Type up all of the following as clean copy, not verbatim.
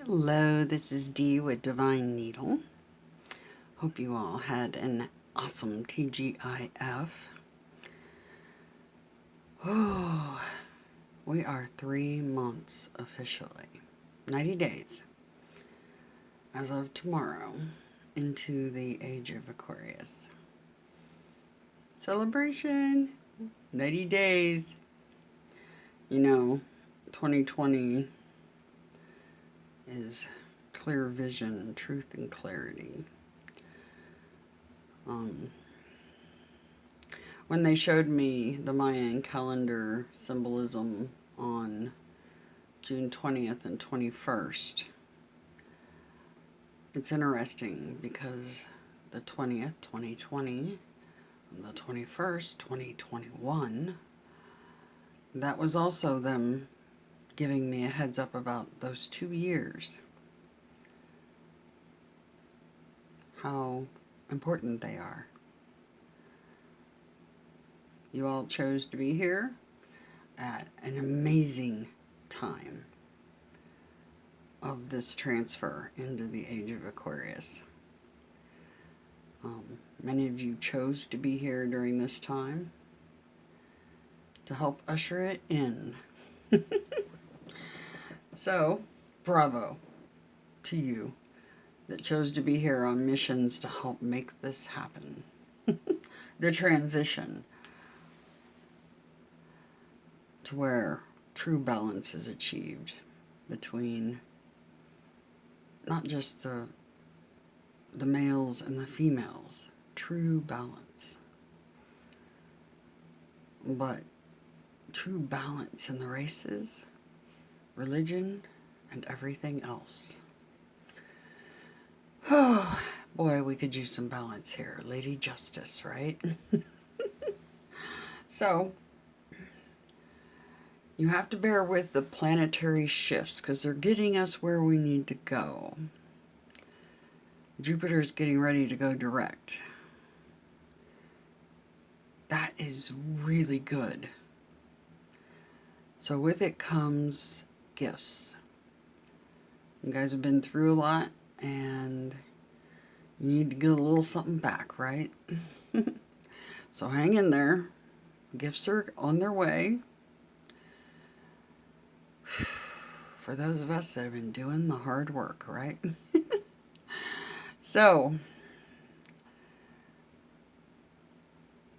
Hello, this is Dee with Divine Needle. Hope you all had an awesome TGIF. Oh, we are 3 months officially, 90 days, as of tomorrow, into the age of Aquarius. Celebration! 90 days! You know, 2020 is clear vision, truth, and clarity. When they showed me the Mayan calendar symbolism on June 20th and 21st, it's interesting because the 20th, 2020, and the 21st, 2021, that was also them giving me a heads up about those 2 years. How important they are. You all chose to be here at an amazing time of this transfer into the age of Aquarius. Many of you chose to be here during this time to help usher it in. So, bravo to you that chose to be here on missions to help make this happen. The transition to where true balance is achieved between not just the males and the females, true balance, but true balance in the races, religion, and everything else. Oh, boy, we could use some balance here. Lady Justice, right? So, you have to bear with the planetary shifts because they're getting us where we need to go. Jupiter's getting ready to go direct. That is really good. So with it comes gifts. You guys have been through a lot and you need to get a little something back, right? So hang in there. Gifts are on their way. For those of us that have been doing the hard work, right? So,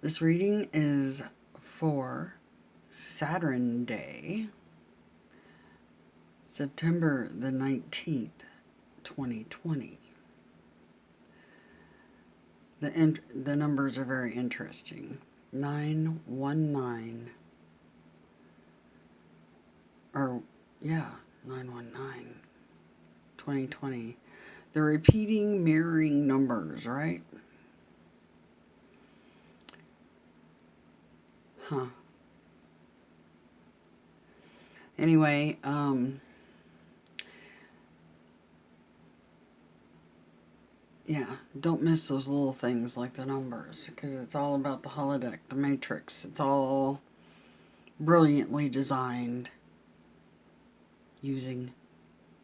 this reading is for Saturn Day, September the 19th, 2020. The numbers are very interesting. 919. 919. 2020. The repeating, mirroring numbers, right? Huh. Anyway, yeah, don't miss those little things like the numbers, because it's all about the holodeck, the matrix. It's all brilliantly designed using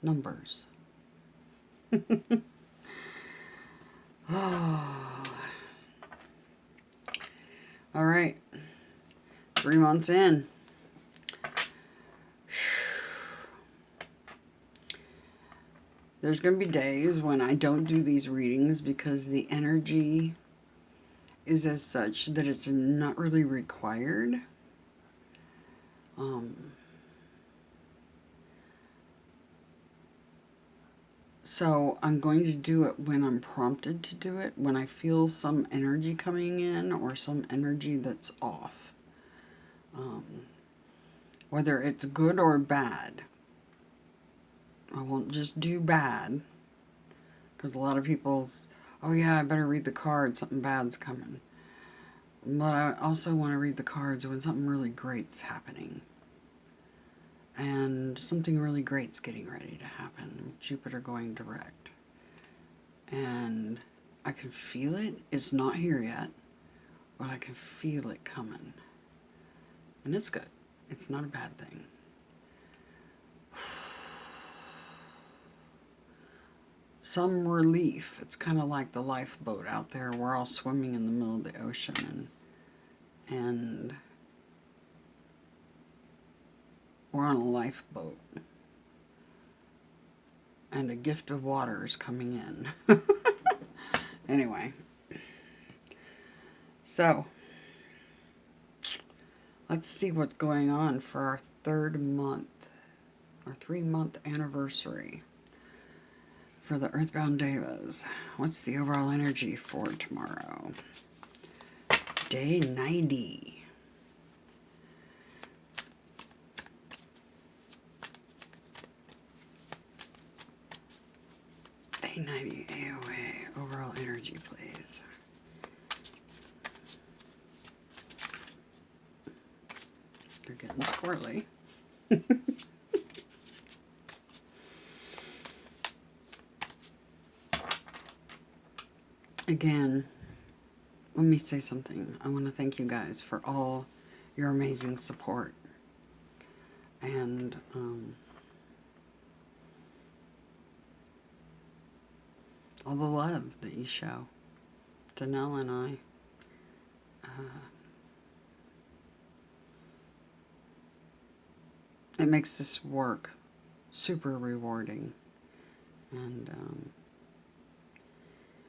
numbers. Oh. All right, 3 months in. There's going to be days when I don't do these readings because the energy is as such that it's not really required. So I'm going to do it when I'm prompted to do it, when I feel some energy coming in or some energy that's off. Whether it's good or bad. I won't just do bad, because a lot of people, oh yeah, I better read the cards, something bad's coming. But I also want to read the cards when something really great's happening. And something really great's getting ready to happen. Jupiter going direct. And I can feel it. It's not here yet, but I can feel it coming. And it's good. It's not a bad thing. some relief. It's kind of like the lifeboat out there. We're all swimming in the middle of the ocean, and we're on a lifeboat. And a gift of water is coming in. Anyway. So, let's see what's going on for our 3-month anniversary for the Earthbound Devas. What's the overall energy for tomorrow? Day 90. Day 90 AoA. Overall energy, please. They're getting squirrely. Again, let me say something. I want to thank you guys for all your amazing support. And all the love that you show to Nell and I. It makes this work super rewarding. And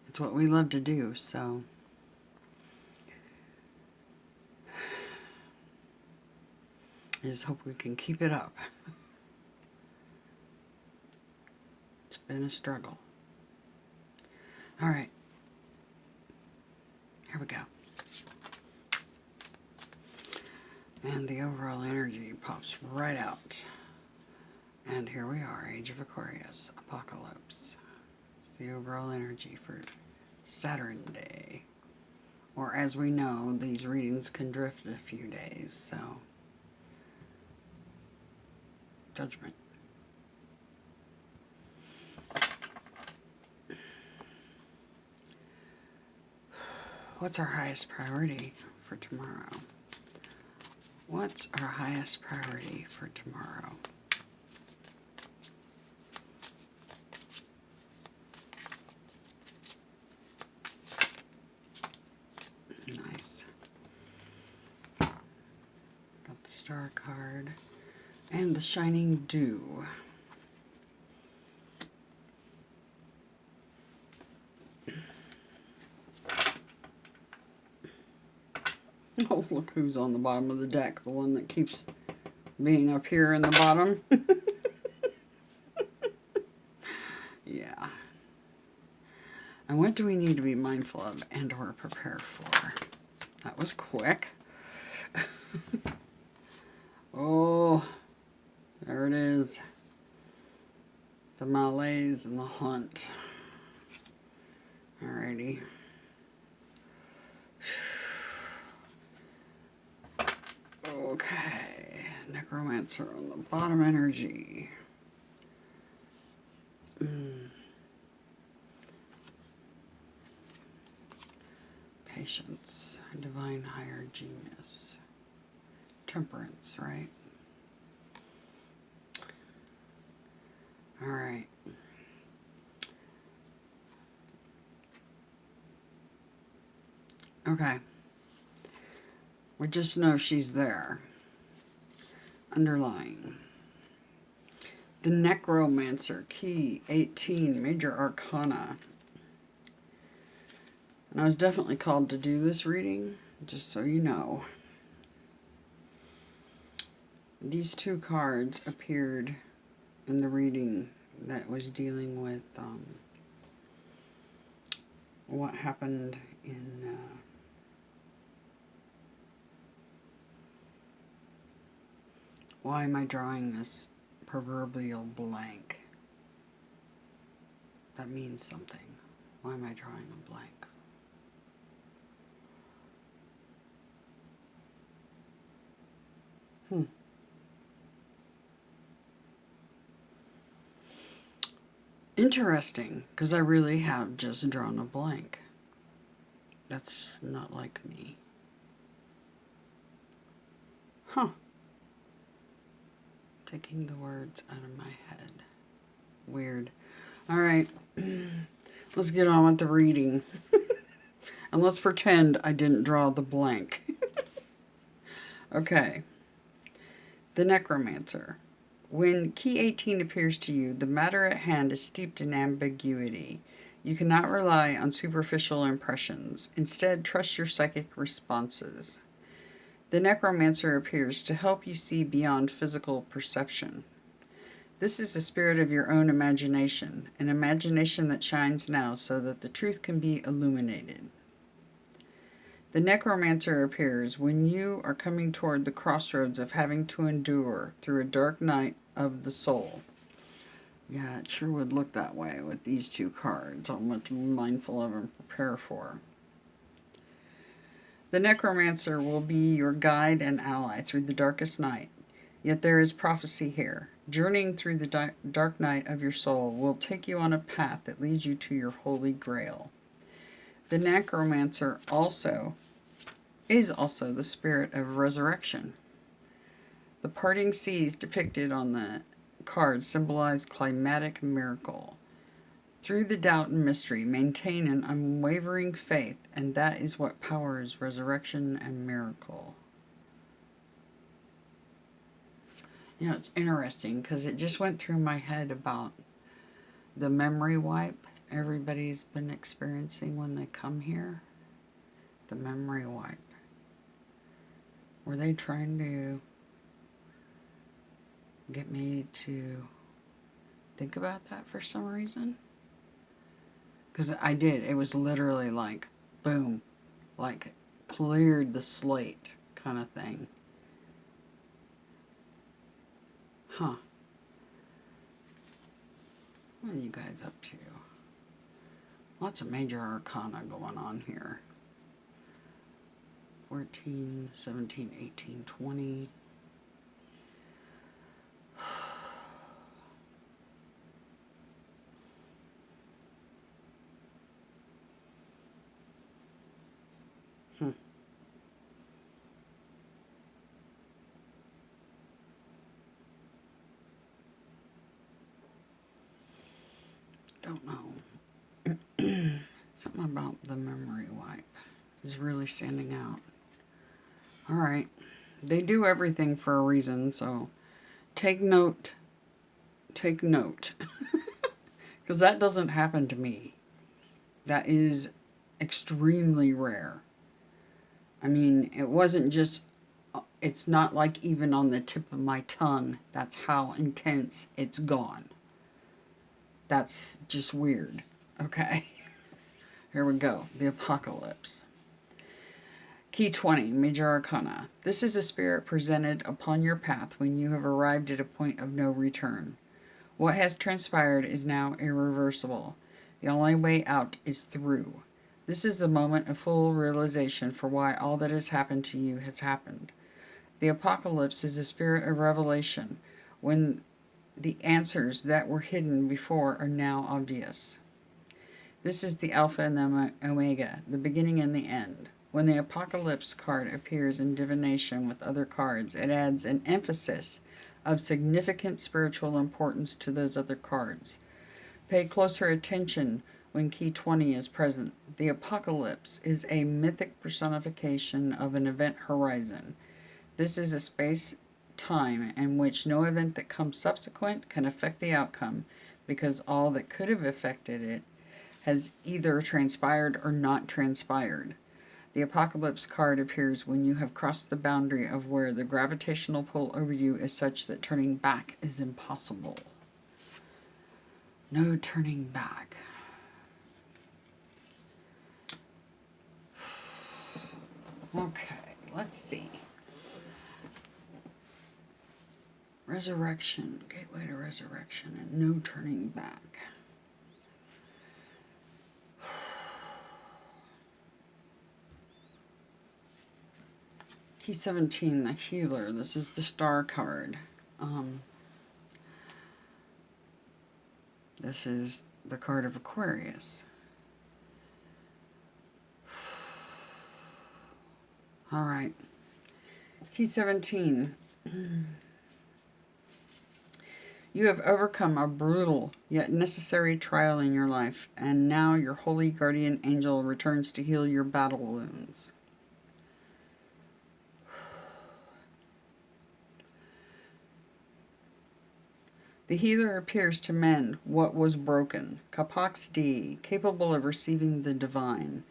it's what we love to do, so I just hope we can keep it up. It's been a struggle. All right. Here we go. And the overall energy pops right out. And here we are, Age of Aquarius, Apocalypse. It's the overall energy for Saturn Day. Or as we know, these readings can drift a few days, so Judgment. What's our highest priority for tomorrow? What's our highest priority for tomorrow? Nice. Got the Star card and the Shining Dew. Oh, look who's on the bottom of the deck. The one that keeps being up here in the bottom. Yeah. And what do we need to be mindful of and or prepare for? That was quick. Oh, there it is. The malaise and the hunt. Alrighty. Okay, Necromancer on the bottom energy. Patience, divine higher genius. Temperance, right? Alright. Okay. We just know she's there. Underlying. The Necromancer, key 18, Major Arcana. And I was definitely called to do this reading, just so you know. These two cards appeared in the reading that was dealing with what happened in why am I drawing this proverbial blank? That means something. Why am I drawing a blank? Interesting, because I really have just drawn a blank. That's not like me. Huh. Taking the words out of my head. Weird. All right. Let's get on with the reading. And let's pretend I didn't draw the blank. Okay. The Necromancer. When key 18 appears to you, the matter at hand is steeped in ambiguity. You cannot rely on superficial impressions. Instead, trust your psychic responses. The Necromancer appears to help you see beyond physical perception. This is the spirit of your own imagination, an imagination that shines now so that the truth can be illuminated. The Necromancer appears when you are coming toward the crossroads of having to endure through a dark night of the soul. Yeah, it sure would look that way with these two cards. I'm much mindful of and prepare for. The Necromancer will be your guide and ally through the darkest night. Yet there is prophecy here. Journeying through the dark night of your soul will take you on a path that leads you to your holy grail. The Necromancer is also the spirit of resurrection. The parting seas depicted on the card symbolize climatic miracle. Through the doubt and mystery, maintain an unwavering faith, and that is what powers resurrection and miracle. You know, it's interesting because it just went through my head about the memory wipe everybody's been experiencing when they come here. The memory wipe. Were they trying to get me to think about that for some reason? Because I did. It was literally like, boom, like cleared the slate kind of thing. Huh. What are you guys up to? Lots of major arcana going on here. 14, 17, 18, 20. Don't know. Something about the memory wipe is really standing out. Alright. They do everything for a reason, so take note. Take note. Because that doesn't happen to me. That is extremely rare. I mean, it wasn't just... It's not like even on the tip of my tongue. That's how intense it's gone. That's just weird. Okay. Here we go. The Apocalypse. Key 20, Major Arcana. This is a spirit presented upon your path when you have arrived at a point of no return. What has transpired is now irreversible. The only way out is through. This is the moment of full realization for why all that has happened to you has happened. The Apocalypse is a spirit of revelation, when the answers that were hidden before are now obvious. This is the Alpha and the Omega, the beginning and the end. When the Apocalypse card appears in divination with other cards, it adds an emphasis of significant spiritual importance to those other cards. Pay closer attention when Key 20 is present. The Apocalypse is a mythic personification of an event horizon. This is a space-time in which no event that comes subsequent can affect the outcome, because all that could have affected it has either transpired or not transpired. The Apocalypse card appears when you have crossed the boundary of where the gravitational pull over you is such that turning back is impossible. No turning back. Okay, let's see. Resurrection, gateway to resurrection, and no turning back. Key 17, the healer. This is the star card. This is the card of Aquarius. All right. Key 17. You have overcome a brutal yet necessary trial in your life, and now your holy guardian angel returns to heal your battle wounds. The healer appears to mend what was broken. Capax D, capable of receiving the divine.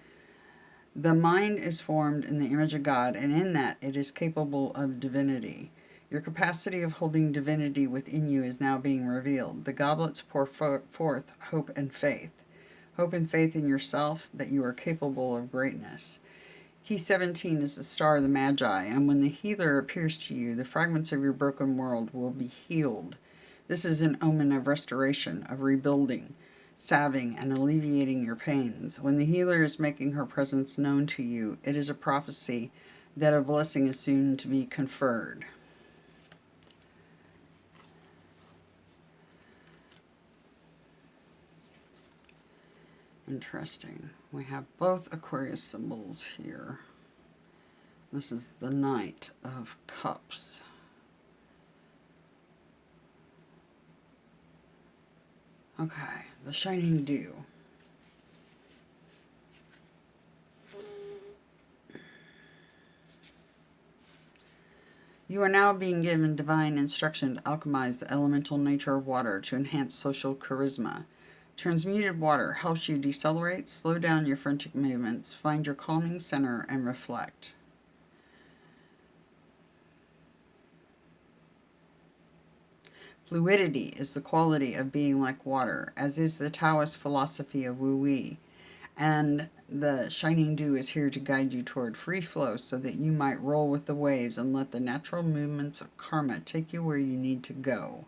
The mind is formed in the image of God, and in that it is capable of divinity. Your capacity of holding divinity within you is now being revealed. The goblets pour forth hope and faith. Hope and faith in yourself that you are capable of greatness. Key 17 is the star of the Magi, and when the healer appears to you, the fragments of your broken world will be healed. This is an omen of restoration, of rebuilding, salving, and alleviating your pains. When the healer is making her presence known to you, it is a prophecy that a blessing is soon to be conferred. Interesting. We have both Aquarius symbols here. This is the Knight of Cups. Okay, the Shining Dew. You are now being given divine instruction to alchemize the elemental nature of water to enhance social charisma. Transmuted water helps you decelerate, slow down your frantic movements, find your calming center, and reflect. Fluidity is the quality of being like water, as is the Taoist philosophy of Wu Wei. And the Shining Dew is here to guide you toward free flow so that you might roll with the waves and let the natural movements of karma take you where you need to go.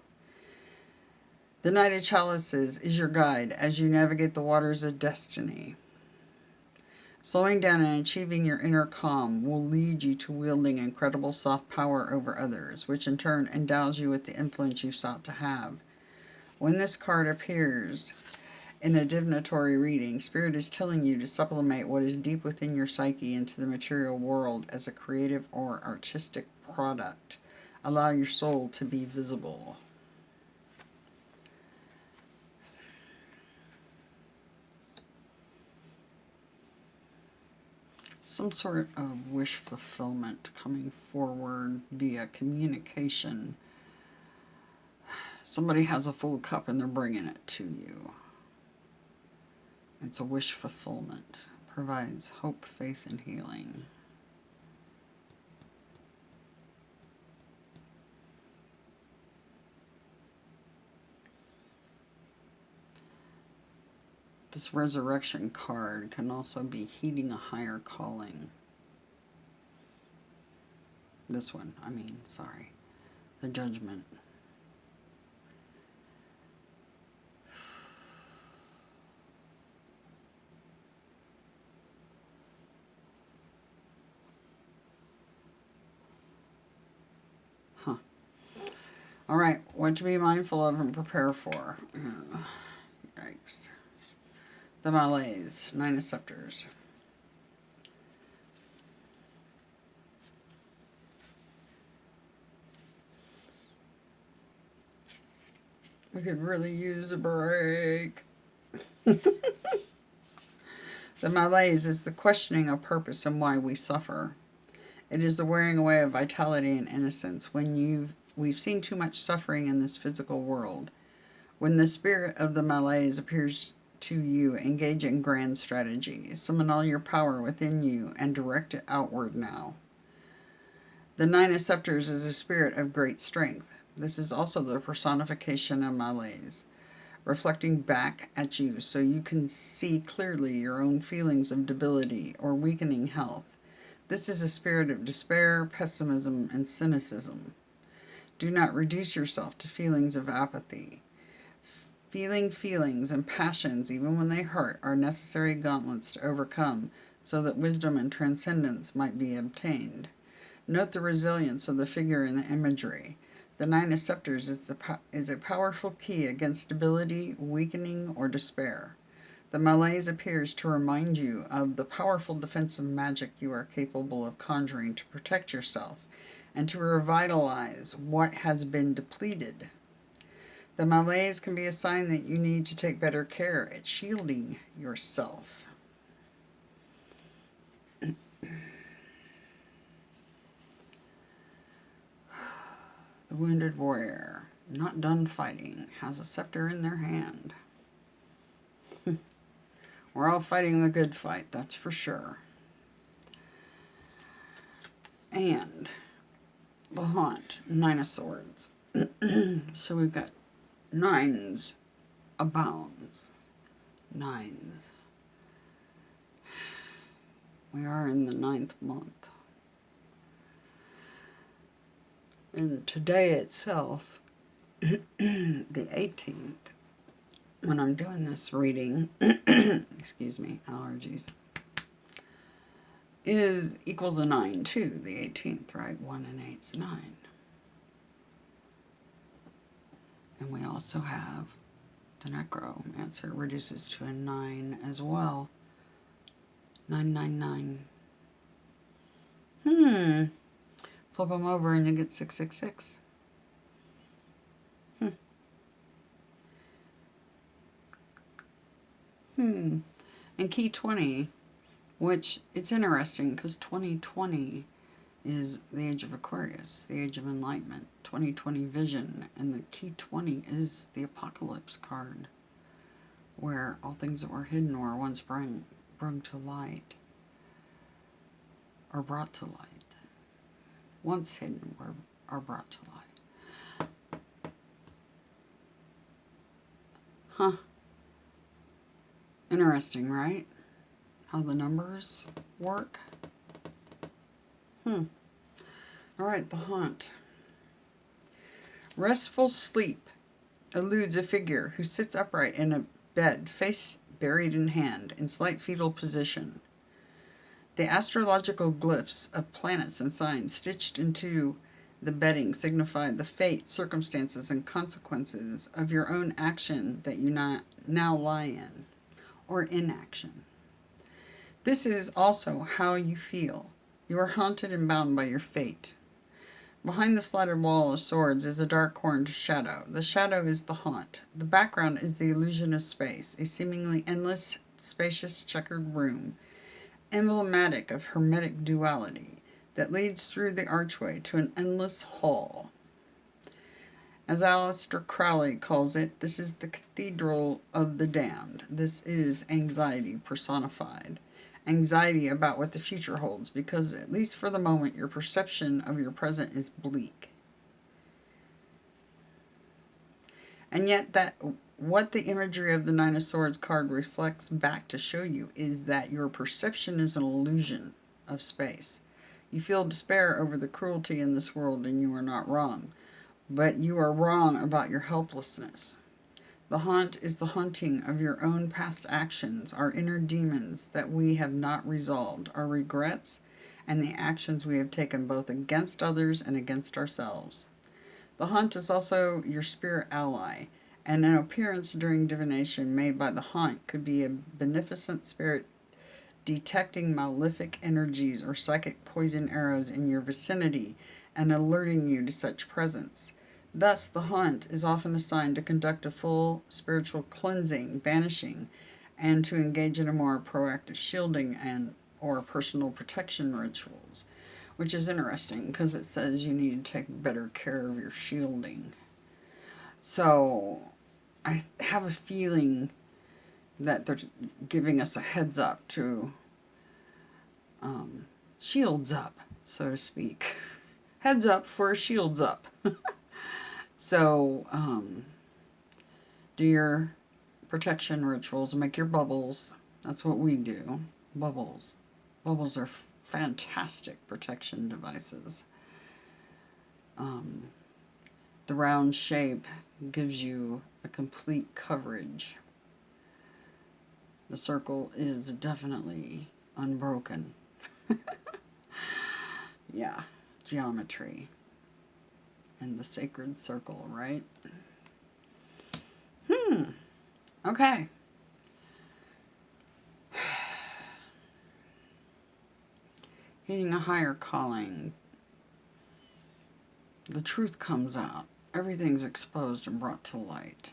The Knight of Chalices is your guide as you navigate the waters of destiny. Slowing down and achieving your inner calm will lead you to wielding incredible soft power over others, which in turn endows you with the influence you sought to have. When this card appears in a divinatory reading, Spirit is telling you to sublimate what is deep within your psyche into the material world as a creative or artistic product. Allow your soul to be visible. Some sort of wish fulfillment coming forward via communication. Somebody has a full cup and they're bringing it to you. It's a wish fulfillment. Provides hope, faith, and healing. This resurrection card can also be heeding a higher calling. This one, sorry. The Judgment. Huh. All right, what to be mindful of and prepare for. Yikes. The Malaise, 9 of Scepters. We could really use a break. The malaise is the questioning of purpose and why we suffer. It is the wearing away of vitality and innocence when we've seen too much suffering in this physical world. When the spirit of the malaise appears to you, engage in grand strategy. Summon all your power within you and direct it outward now. The 9 of Scepters is a spirit of great strength. This is also the personification of malaise, reflecting back at you so you can see clearly your own feelings of debility or weakening health. This is a spirit of despair, pessimism, and cynicism. Do not reduce yourself to feelings of apathy. Feeling feelings and passions, even when they hurt, are necessary gauntlets to overcome so that wisdom and transcendence might be obtained. Note the resilience of the figure in the imagery. The 9 of Scepters is a powerful key against debility, weakening, or despair. The malaise appears to remind you of the powerful defensive magic you are capable of conjuring to protect yourself and to revitalize what has been depleted. The malaise can be a sign that you need to take better care at shielding yourself. The wounded warrior, not done fighting, has a scepter in their hand. We're all fighting the good fight, that's for sure. And the haunt, 9 of swords. So we've got 9s abounds. 9s. We are in the 9th month. And today itself, the 18th, when I'm doing this reading, excuse me, allergies, is equals a 9 too, the 18th, right? 1 and 8 is 9. And we also have the necromancer reduces to a 9 as well. 999. Flip them over and you get 666. And key 20, which it's interesting because 2020 is the age of Aquarius, the age of enlightenment, 2020 vision, and the key 20 is the apocalypse card, where all things that were hidden were once brought to light, or brought to light. Once hidden are brought to light. Huh. Interesting, right? How the numbers work. All right, the haunt. Restful sleep eludes a figure who sits upright in a bed, face buried in hand, in slight fetal position. The astrological glyphs of planets and signs stitched into the bedding signify the fate, circumstances, and consequences of your own action that you now lie in, or inaction. This is also how you feel. You are haunted and bound by your fate. Behind the slatted wall of swords is a dark horned shadow. The shadow is the haunt. The background is the illusion of space, a seemingly endless, spacious, checkered room, emblematic of hermetic duality, that leads through the archway to an endless hall. As Aleister Crowley calls it, this is the cathedral of the damned. This is anxiety personified. Anxiety about what the future holds, because at least for the moment your perception of your present is bleak. And yet what the imagery of the 9 of Swords card reflects back to show you is that your perception is an illusion of space. You feel despair over the cruelty in this world, and you are not wrong. But you are wrong about your helplessness. The haunt is the haunting of your own past actions, our inner demons that we have not resolved, our regrets, and the actions we have taken both against others and against ourselves. The haunt is also your spirit ally, and an appearance during divination made by the haunt could be a beneficent spirit detecting malefic energies or psychic poison arrows in your vicinity and alerting you to such presence. Thus, the haunt is often assigned to conduct a full spiritual cleansing, banishing, and to engage in a more proactive shielding and or personal protection rituals, which is interesting because it says you need to take better care of your shielding. So, I have a feeling that they're giving us a heads up to shields up, so to speak. Heads up for shields up. So, do your protection rituals, make your bubbles. That's what we do. Bubbles. Bubbles are fantastic protection devices. The round shape gives you a complete coverage. The circle is definitely unbroken. Yeah, geometry. And the sacred circle, right? Okay. Hitting a higher calling. The truth comes out. everything's exposed and brought to light.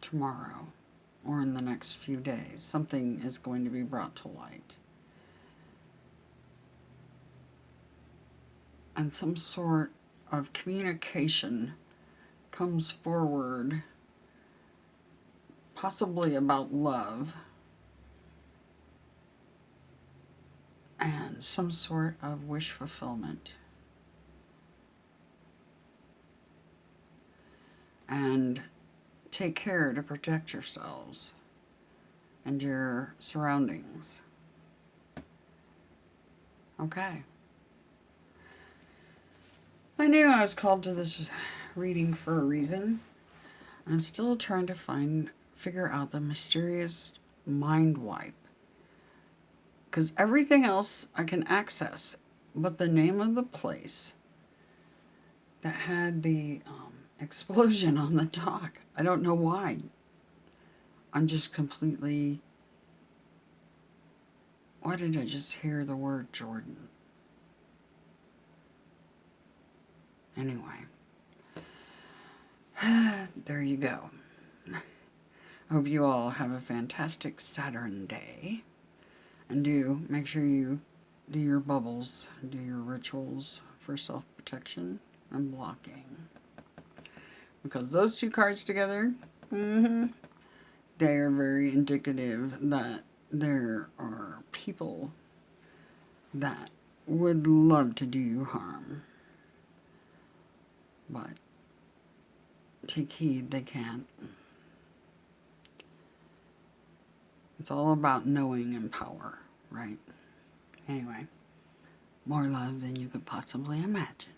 Tomorrow, or in the next few days, something is going to be brought to light. And some sort of communication comes forward, possibly about love, and some sort of wish fulfillment. And take care to protect yourselves and your surroundings. Okay. I knew I was called to this reading for a reason. I'm still trying to figure out the mysterious mind wipe. Because everything else I can access, but the name of the place that had the explosion on the dock, I don't know why. I'm just completely... Why did I just hear the word Jordan? Anyway. There you go. Hope you all have a fantastic Saturn day. And do make sure you do your bubbles, do your rituals for self-protection and blocking. Because those two cards together, they are very indicative that there are people that would love to do you harm. But take heed, they can't. It's all about knowing and power, right? Anyway, more love than you could possibly imagine.